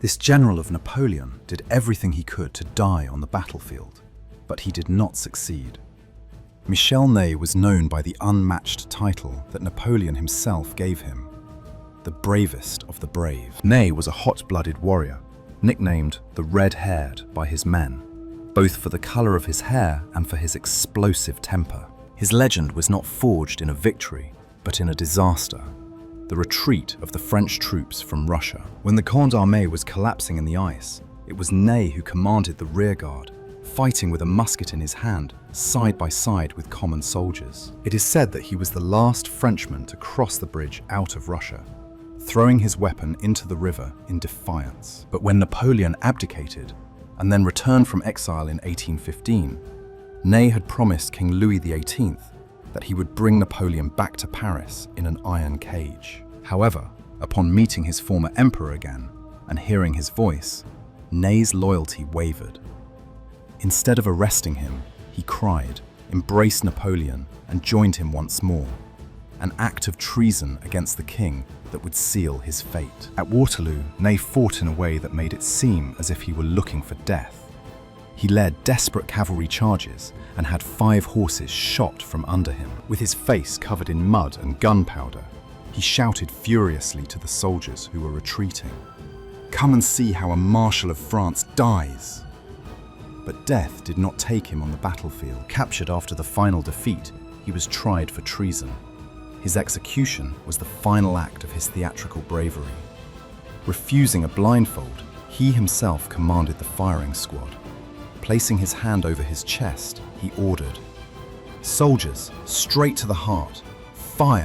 This general of Napoleon did everything he could to die on the battlefield, but he did not succeed. Michel Ney was known by the unmatched title that Napoleon himself gave him, the bravest of the brave. Ney was a hot-blooded warrior, nicknamed the Red-Haired by his men, both for the color of his hair and for his explosive temper. His legend was not forged in a victory, but in a disaster, the retreat of the French troops from Russia. When the Grande Armée was collapsing in the ice, it was Ney who commanded the rearguard, fighting with a musket in his hand, side by side with common soldiers. It is said that he was the last Frenchman to cross the bridge out of Russia, throwing his weapon into the river in defiance. But when Napoleon abdicated and then returned from exile in 1815, Ney had promised King Louis XVIII that he would bring Napoleon back to Paris in an iron cage. However, upon meeting his former emperor again and hearing his voice, Ney's loyalty wavered. Instead of arresting him, he cried, embraced Napoleon, and joined him once more, an act of treason against the king that would seal his fate. At Waterloo, Ney fought in a way that made it seem as if he were looking for death. He led desperate cavalry charges and had 5 horses shot from under him. With his face covered in mud and gunpowder, he shouted furiously to the soldiers who were retreating, "Come and see how a Marshal of France dies!" But death did not take him on the battlefield. Captured after the final defeat, he was tried for treason. His execution was the final act of his theatrical bravery. Refusing a blindfold, he himself commanded the firing squad. Placing his hand over his chest, he ordered, "Soldiers, straight to the heart, fire!"